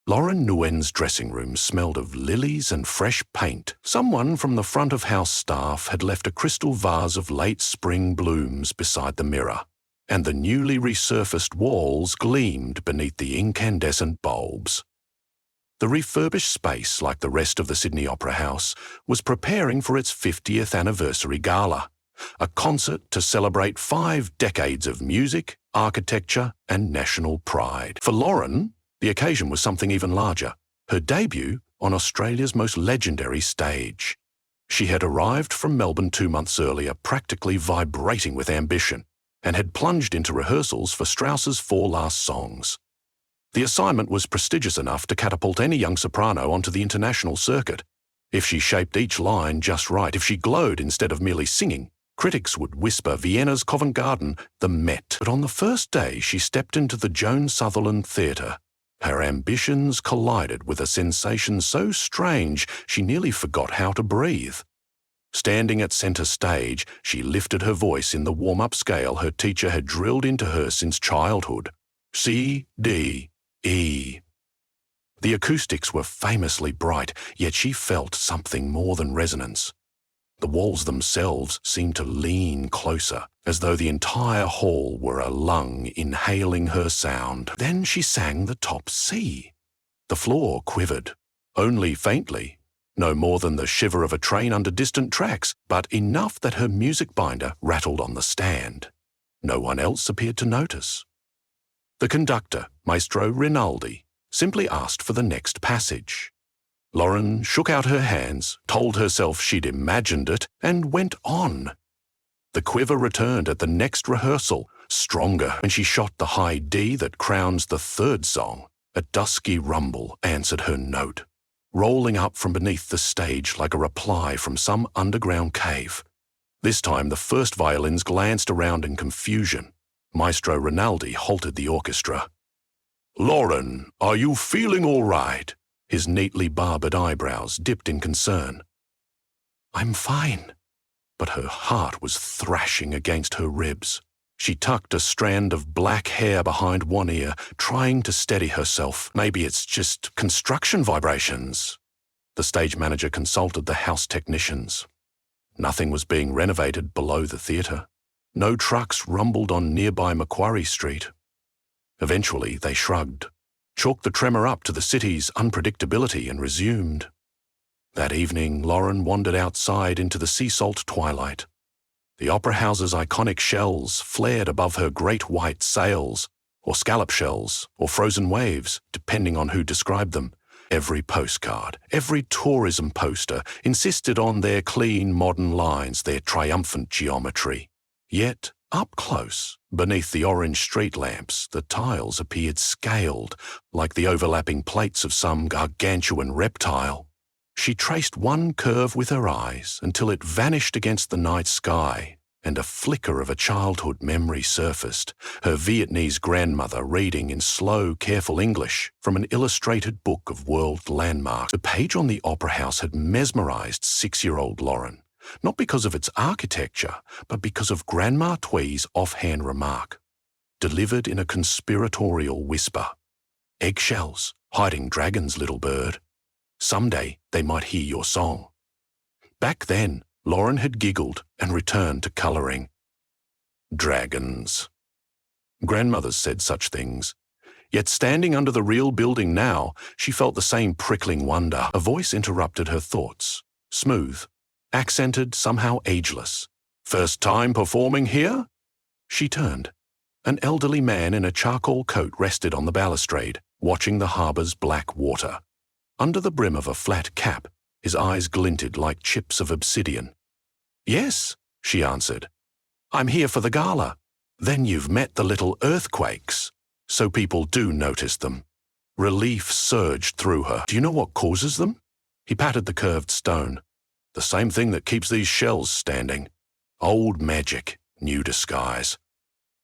Lauren Nguyen's dressing room smelled of lilies and fresh paint. Someone from the front of house staff had left a crystal vase of late spring blooms beside the mirror, and the newly resurfaced walls gleamed beneath the incandescent bulbs. The refurbished space, like the rest of the Sydney Opera House, was preparing for its 50th anniversary gala, a concert to celebrate 5 decades of music, architecture, and national pride. For Lauren, the occasion was something even larger, her debut on Australia's most legendary stage. She had arrived from Melbourne 2 months earlier, practically vibrating with ambition, and had plunged into rehearsals for Strauss's 4 last songs. The assignment was prestigious enough to catapult any young soprano onto the international circuit. If she shaped each line just right, if she glowed instead of merely singing, critics would whisper Vienna's Covent Garden, the Met. But on the first day she stepped into the Joan Sutherland Theatre, her ambitions collided with a sensation so strange she nearly forgot how to breathe. Standing at centre stage, she lifted her voice in the warm-up scale her teacher had drilled into her since childhood. C, D, E. The acoustics were famously bright, yet she felt something more than resonance. The walls themselves seemed to lean closer, as though the entire hall were a lung inhaling her sound. Then she sang the top C. The floor quivered, only faintly, no more than the shiver of a train under distant tracks, but enough that her music binder rattled on the stand. No one else appeared to notice. The conductor, Maestro Rinaldi, simply asked for the next passage. Lauren shook out her hands, told herself she'd imagined it, and went on. The quiver returned at the next rehearsal, stronger, and she shot the high D that crowns the 3rd song. A dusky rumble answered her note, rolling up from beneath the stage like a reply from some underground cave. This time the first violins glanced around in confusion. Maestro Rinaldi halted the orchestra. "Lauren, are you feeling all right?" His neatly barbered eyebrows dipped in concern. "I'm fine." But her heart was thrashing against her ribs. She tucked a strand of black hair behind one ear, trying to steady herself. Maybe it's just construction vibrations. The stage manager consulted the house technicians. Nothing was being renovated below the theatre. No trucks rumbled on nearby Macquarie Street. Eventually, they shrugged, chalked the tremor up to the city's unpredictability, and resumed. That evening, Lauren wandered outside into the sea salt twilight. The opera house's iconic shells flared above her great white sails, or scallop shells, or frozen waves, depending on who described them. Every postcard, every tourism poster insisted on their clean modern lines, their triumphant geometry. Yet, up close, beneath the orange street lamps, the tiles appeared scaled, like the overlapping plates of some gargantuan reptile. She traced one curve with her eyes until it vanished against the night sky, and a flicker of a childhood memory surfaced, her Vietnamese grandmother reading in slow, careful English from an illustrated book of world landmarks. The page on the Opera House had mesmerized 6-year-old Lauren, not because of its architecture, but because of Grandma Twee's offhand remark, delivered in a conspiratorial whisper. "Eggshells, hiding dragons, little bird. Someday they might hear your song." Back then, Lauren had giggled and returned to colouring. Dragons. Grandmothers said such things. Yet standing under the real building now, she felt the same prickling wonder. A voice interrupted her thoughts, smooth, accented, somehow ageless. "First time performing here?" She turned. An elderly man in a charcoal coat rested on the balustrade, watching the harbour's black water. Under the brim of a flat cap, his eyes glinted like chips of obsidian. "Yes," she answered. "I'm here for the gala." "Then you've met the little earthquakes. So people do notice them." Relief surged through her. "Do you know what causes them?" He patted the curved stone. "The same thing that keeps these shells standing. Old magic, new disguise."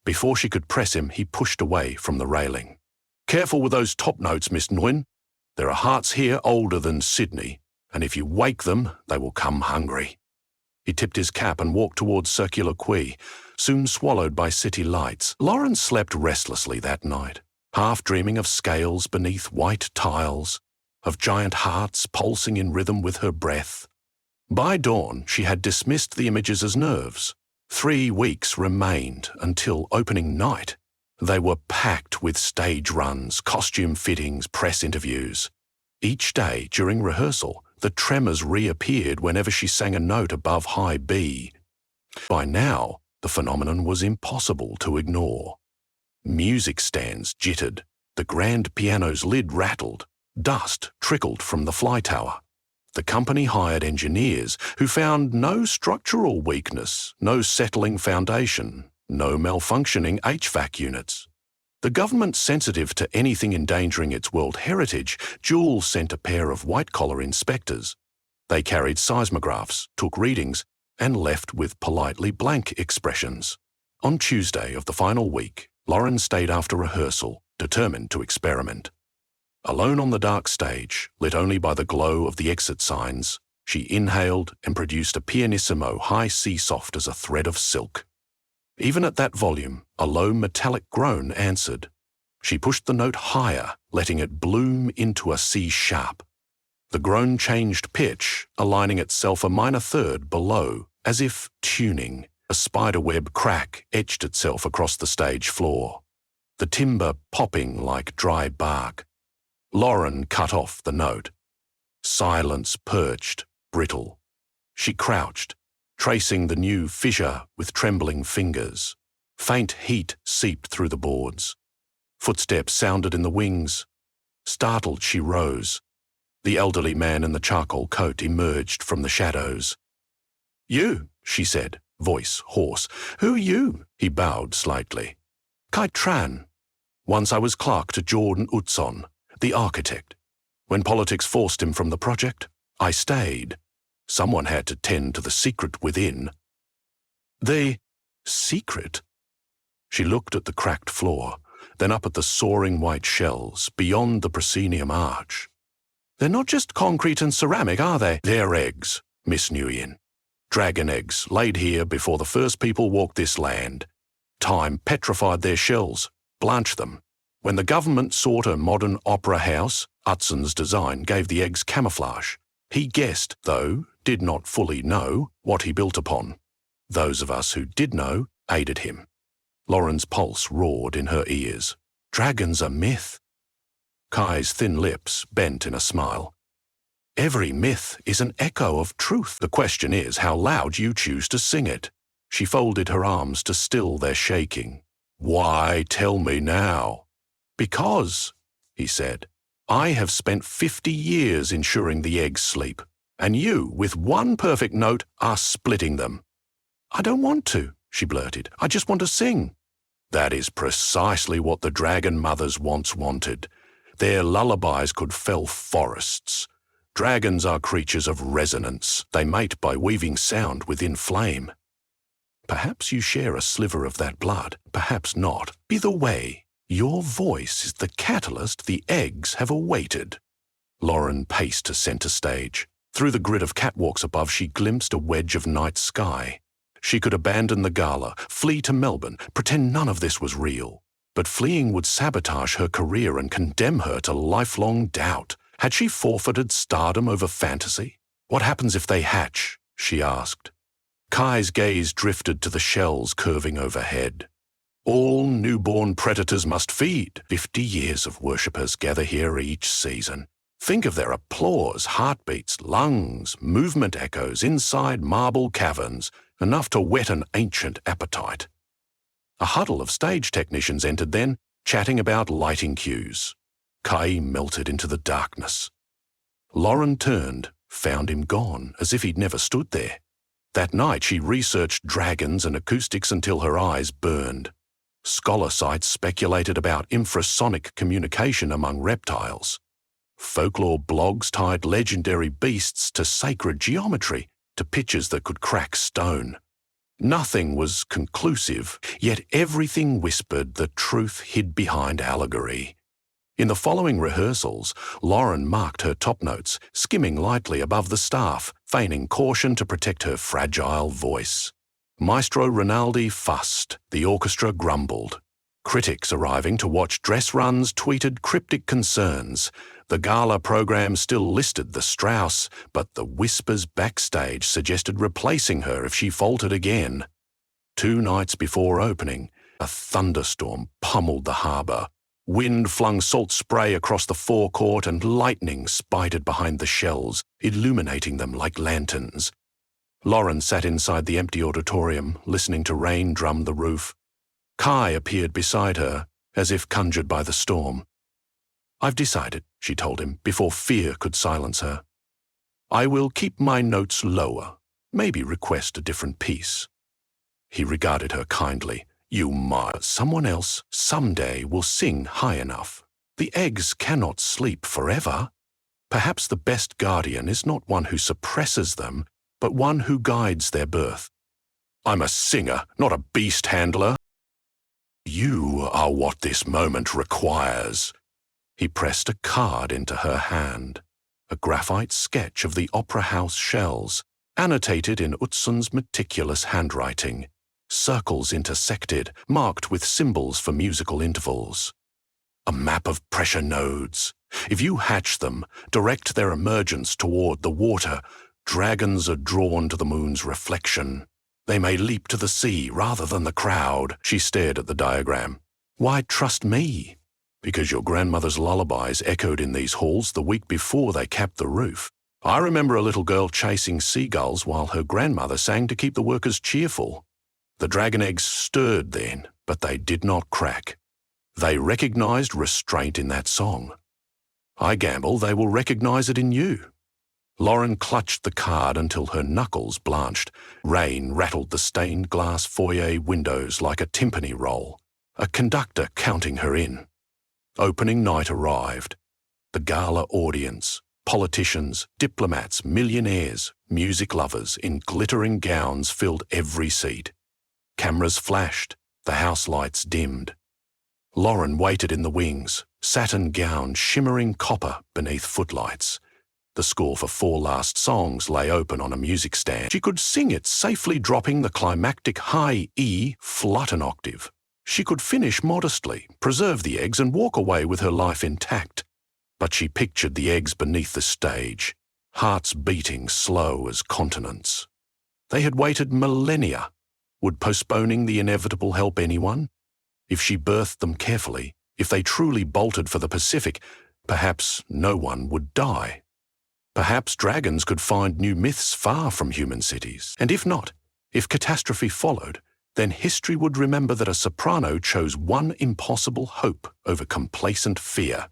Before she could press him, he pushed away from the railing. "Careful with those top notes, Miss Nguyen. There are hearts here older than Sydney, and if you wake them, they will come hungry." He tipped his cap and walked towards Circular Quay, soon swallowed by city lights. Lauren slept restlessly that night. half dreaming of scales beneath white tiles, of giant hearts pulsing in rhythm with her breath. By dawn, she had dismissed the images as nerves. 3 weeks remained until opening night. They were packed with stage runs, costume fittings, press interviews. Each day during rehearsal, the tremors reappeared whenever she sang a note above high B. By now, the phenomenon was impossible to ignore. Music stands jittered, the grand piano's lid rattled, dust trickled from the fly tower. The company hired engineers who found no structural weakness, no settling foundation, no malfunctioning HVAC units. The government sensitive to anything endangering its world heritage, Jules sent a pair of white-collar inspectors. They carried seismographs, took readings, and left with politely blank expressions. On Tuesday of the final week, Lauren stayed after rehearsal, determined to experiment. Alone on the dark stage, lit only by the glow of the exit signs, she inhaled and produced a pianissimo high C soft as a thread of silk. Even at that volume, a low metallic groan answered. She pushed the note higher, letting it bloom into a C sharp. The groan changed pitch, aligning itself a minor third below, as if tuning. A spiderweb crack etched itself across the stage floor, the timber popping like dry bark. Lauren cut off the note. Silence perched, brittle. She crouched, tracing the new fissure with trembling fingers. Faint heat seeped through the boards. Footsteps sounded in the wings. Startled, she rose. The elderly man in the charcoal coat emerged from the shadows. "You," she said, voice hoarse. "Who are you?" He bowed slightly. "Kai Tran. Once I was clerk to Jordan Utzon, the architect. When politics forced him from the project, I stayed. Someone had to tend to the secret within." "The secret?" She looked at the cracked floor, then up at the soaring white shells beyond the proscenium arch. "They're not just concrete and ceramic, are they?" "They're eggs, Miss Nguyen. Dragon eggs laid here before the first people walked this land. Time petrified their shells, blanched them. When the government sought a modern opera house, Utzon's design gave the eggs camouflage. He guessed, though did not fully know, what he built upon. Those of us who did know aided him." Lauren's pulse roared in her ears. "Dragons are myth." Kai's thin lips bent in a smile. "Every myth is an echo of truth. The question is how loud you choose to sing it." She folded her arms to still their shaking. "Why, tell me now?" "Because," he said, "I have spent 50 years ensuring the eggs sleep, and you, with one perfect note, are splitting them." "I don't want to," she blurted. "I just want to sing." "That is precisely what the dragon mothers once wanted. Their lullabies could fell forests. Dragons are creatures of resonance. They mate by weaving sound within flame. Perhaps you share a sliver of that blood, perhaps not. Either way, your voice is the catalyst the eggs have awaited." Lauren paced to center stage. Through the grid of catwalks above, she glimpsed a wedge of night sky. She could abandon the gala, flee to Melbourne, pretend none of this was real. But fleeing would sabotage her career and condemn her to lifelong doubt. Had she forfeited stardom over fantasy? "What happens if they hatch?" she asked. Kai's gaze drifted to the shells curving overhead. "All newborn predators must feed. 50 years of worshippers gather here each season. Think of their applause, heartbeats, lungs, movement echoes inside marble caverns, enough to whet an ancient appetite." A huddle of stage technicians entered then, chatting about lighting cues. Kai melted into the darkness. Lauren turned, found him gone, as if he'd never stood there. That night she researched dragons and acoustics until her eyes burned. Scholar sites speculated about infrasonic communication among reptiles. Folklore blogs tied legendary beasts to sacred geometry, to pictures that could crack stone. Nothing was conclusive, yet everything whispered the truth hid behind allegory. In the following rehearsals, Lauren marked her top notes, skimming lightly above the staff, feigning caution to protect her fragile voice. Maestro Rinaldi fussed, the orchestra grumbled. Critics arriving to watch dress runs tweeted cryptic concerns. The gala program still listed the Strauss, but the whispers backstage suggested replacing her if she faltered again. 2 nights before opening, a thunderstorm pummeled the harbour. Wind flung salt spray across the forecourt and lightning spited behind the shells, illuminating them like lanterns. Lauren sat inside the empty auditorium, listening to rain drum the roof. Kai appeared beside her, as if conjured by the storm. "I've decided," she told him, before fear could silence her. "I will keep my notes lower, maybe request a different piece." He regarded her kindly. "You might. Someone else, someday, will sing high enough. The eggs cannot sleep forever. Perhaps the best guardian is not one who suppresses them, but one who guides their birth." "I'm a singer, not a beast handler." "You are what this moment requires." He pressed a card into her hand, a graphite sketch of the Opera House shells, annotated in Utzon's meticulous handwriting. Circles intersected, marked with symbols for musical intervals. A map of pressure nodes. If you hatch them, direct their emergence toward the water, dragons are drawn to the moon's reflection. They may leap to the sea rather than the crowd. She stared at the diagram. "Why trust me?" "Because your grandmother's lullabies echoed in these halls the week before they capped the roof. I remember a little girl chasing seagulls while her grandmother sang to keep the workers cheerful. The dragon eggs stirred then, but they did not crack. They recognized restraint in that song. I gamble they will recognize it in you." Lauren clutched the card until her knuckles blanched. Rain rattled the stained glass foyer windows like a timpani roll, a conductor counting her in. Opening night arrived. The gala audience, politicians, diplomats, millionaires, music lovers in glittering gowns filled every seat. Cameras flashed, the house lights dimmed. Lauren waited in the wings, satin gown shimmering copper beneath footlights. The score for 4 last songs lay open on a music stand. She could sing it, safely dropping the climactic high E flat an octave. She could finish modestly, preserve the eggs, and walk away with her life intact. But she pictured the eggs beneath the stage, hearts beating slow as continents. They had waited millennia. Would postponing the inevitable help anyone? If she birthed them carefully, if they truly bolted for the Pacific, perhaps no one would die. Perhaps dragons could find new myths far from human cities. And if not, if catastrophe followed, then history would remember that a soprano chose one impossible hope over complacent fear.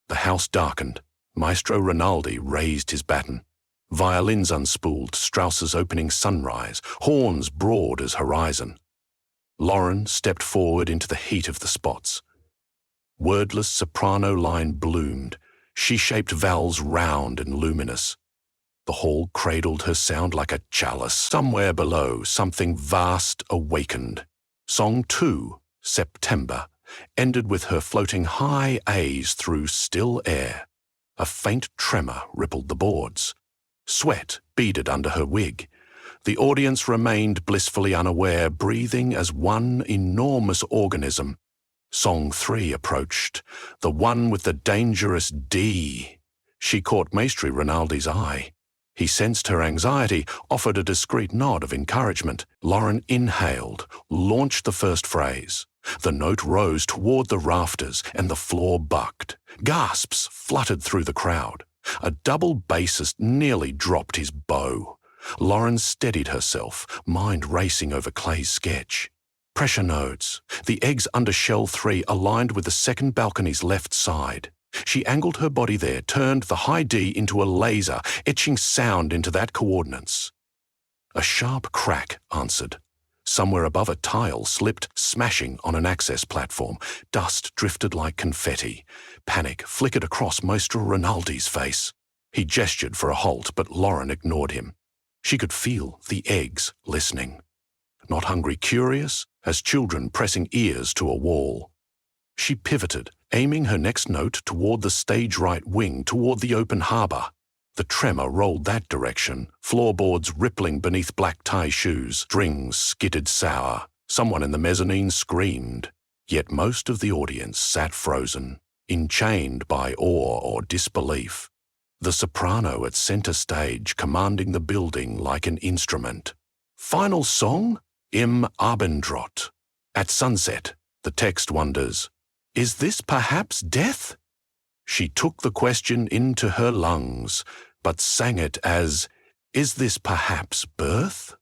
The house darkened. Maestro Rinaldi raised his baton. Violins unspooled, Strauss's opening sunrise, horns broad as horizon. Lauren stepped forward into the heat of the spots. Wordless soprano line bloomed, she-shaped vowels round and luminous. The hall cradled her sound like a chalice. Somewhere below, something vast awakened. Song 2, September, ended with her floating high A's through still air. A faint tremor rippled the boards. Sweat beaded under her wig. The audience remained blissfully unaware, breathing as one enormous organism. Song 3 approached, the one with the dangerous D. She caught Maestro Rinaldi's eye. He sensed her anxiety, offered a discreet nod of encouragement. Lauren inhaled, launched the first phrase. The note rose toward the rafters, and the floor bucked. Gasps fluttered through the crowd. A double bassist nearly dropped his bow. Lauren steadied herself, mind racing over Clay's sketch. Pressure nodes. The eggs under shell 3 aligned with the second balcony's left side. She angled her body there, turned the high D into a laser, etching sound into that coordinates. A sharp crack answered. Somewhere above a tile slipped, smashing on an access platform. Dust drifted like confetti. Panic flickered across Maestro Rinaldi's face. He gestured for a halt, but Lauren ignored him. She could feel the eggs listening. Not hungry curious, as children pressing ears to a wall. She pivoted, aiming her next note toward the stage right wing, toward the open harbour. The tremor rolled that direction, floorboards rippling beneath black tie shoes, strings skidded sour. Someone in the mezzanine screamed. Yet most of the audience sat frozen, enchained by awe or disbelief. The soprano at center stage commanding the building like an instrument. Final song? Im Abendrot. At sunset, the text wonders, is this perhaps death? She took the question into her lungs, but sang it as, is this perhaps birth?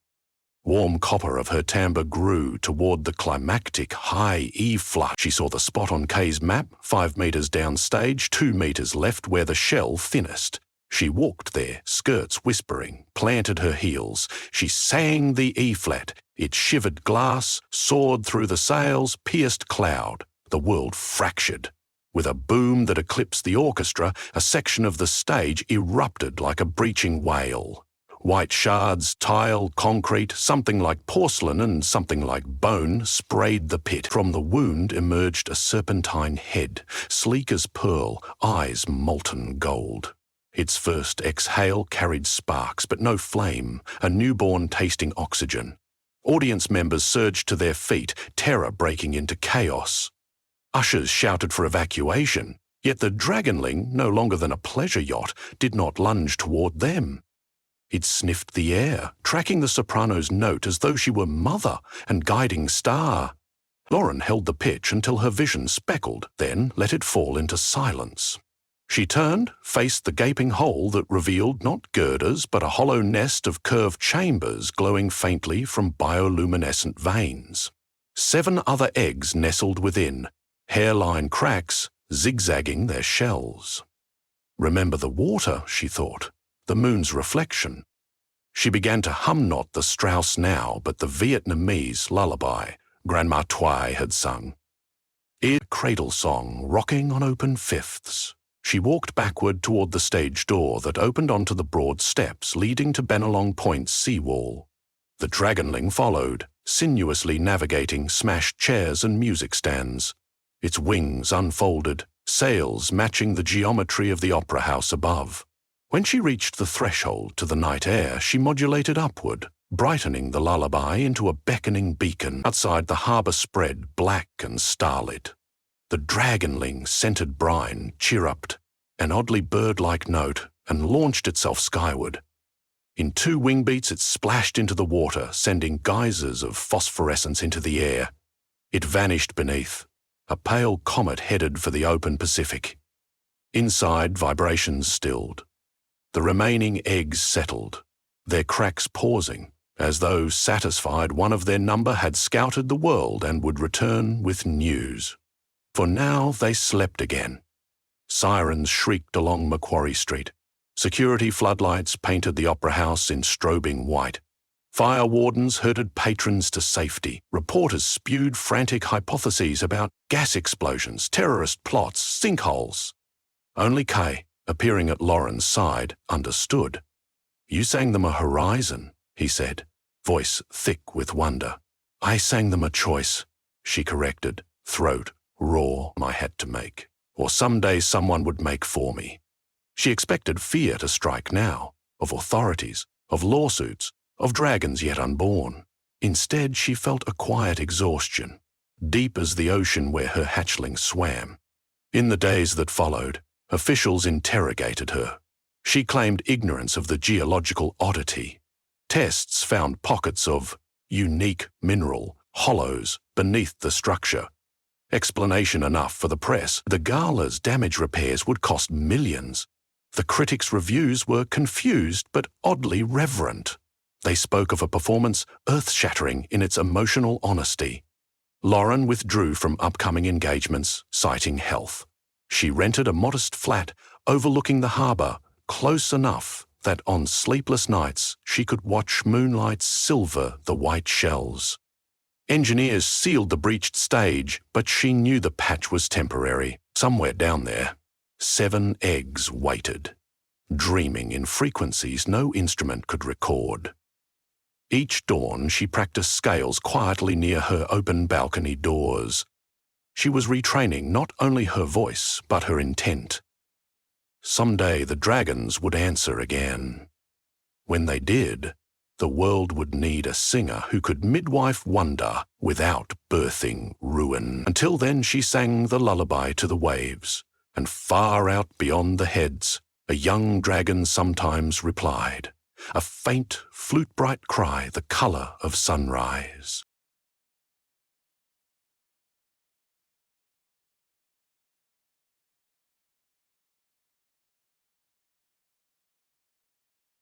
Warm copper of her timbre grew toward the climactic high E flush. She saw the spot on Kay's map, 5 meters downstage, 2 meters left where the shell thinnest. She walked there, skirts whispering, planted her heels. She sang the E-flat. It shivered glass, soared through the sails, pierced cloud. The world fractured. With a boom that eclipsed the orchestra, a section of the stage erupted like a breaching whale. White shards, tile, concrete, something like porcelain and something like bone sprayed the pit. From the wound emerged a serpentine head, sleek as pearl, eyes molten gold. Its first exhale carried sparks, but no flame, a newborn tasting oxygen. Audience members surged to their feet, terror breaking into chaos. Ushers shouted for evacuation, yet the Dragonling, no longer than a pleasure yacht, did not lunge toward them. It sniffed the air, tracking the soprano's note as though she were mother and guiding star. Lauren held the pitch until her vision speckled, then let it fall into silence. She turned, faced the gaping hole that revealed not girders but a hollow nest of curved chambers glowing faintly from bioluminescent veins. 7 other eggs nestled within, hairline cracks zigzagging their shells. Remember the water, she thought, the moon's reflection. She began to hum not the Strauss now, but the Vietnamese lullaby Grandma Twai had sung. A cradle song rocking on open fifths. She walked backward toward the stage door that opened onto the broad steps leading to Benelong Point's seawall. The Dragonling followed, sinuously navigating smashed chairs and music stands. Its wings unfolded, sails matching the geometry of the opera house above. When she reached the threshold to the night air, she modulated upward, brightening the lullaby into a beckoning beacon. Outside, the harbour spread black and starlit. The Dragonling scented brine chirruped, an oddly bird-like note, and launched itself skyward. In 2 wing beats, it splashed into the water, sending geysers of phosphorescence into the air. It vanished beneath, a pale comet headed for the open Pacific. Inside, vibrations stilled. The remaining eggs settled, their cracks pausing, as though satisfied one of their number had scouted the world and would return with news. For now they slept again. Sirens shrieked along Macquarie Street. Security floodlights painted the opera house in strobing white. Fire wardens herded patrons to safety. Reporters spewed frantic hypotheses about gas explosions, terrorist plots, sinkholes. Only Kay, appearing at Lauren's side, understood. You sang them a horizon, he said, voice thick with wonder. I sang them a choice, she corrected, throat raw I had to make, or someday someone would make for me. She expected fear to strike now, of authorities, of lawsuits, of dragons yet unborn. Instead, she felt a quiet exhaustion, deep as the ocean where her hatchling swam. In the days that followed, officials interrogated her. She claimed ignorance of the geological oddity. Tests found pockets of unique mineral hollows beneath the structure. Explanation enough for the press. The gala's damage repairs would cost millions. The critics' reviews were confused but oddly reverent. They spoke of a performance earth-shattering in its emotional honesty. Lauren withdrew from upcoming engagements, citing health. She rented a modest flat overlooking the harbour, close enough that on sleepless nights she could watch moonlight silver the white shells. Engineers sealed the breached stage, but she knew the patch was temporary. Somewhere down there, 7 eggs waited, dreaming in frequencies no instrument could record. Each dawn she practiced scales quietly near her open balcony doors. She was retraining not only her voice, but her intent. Someday the dragons would answer again. When they did, The world would need a singer who could midwife wonder without birthing ruin. Until then she sang the lullaby to the waves, and far out beyond the heads a young dragon sometimes replied, a faint, flute-bright cry the colour of sunrise.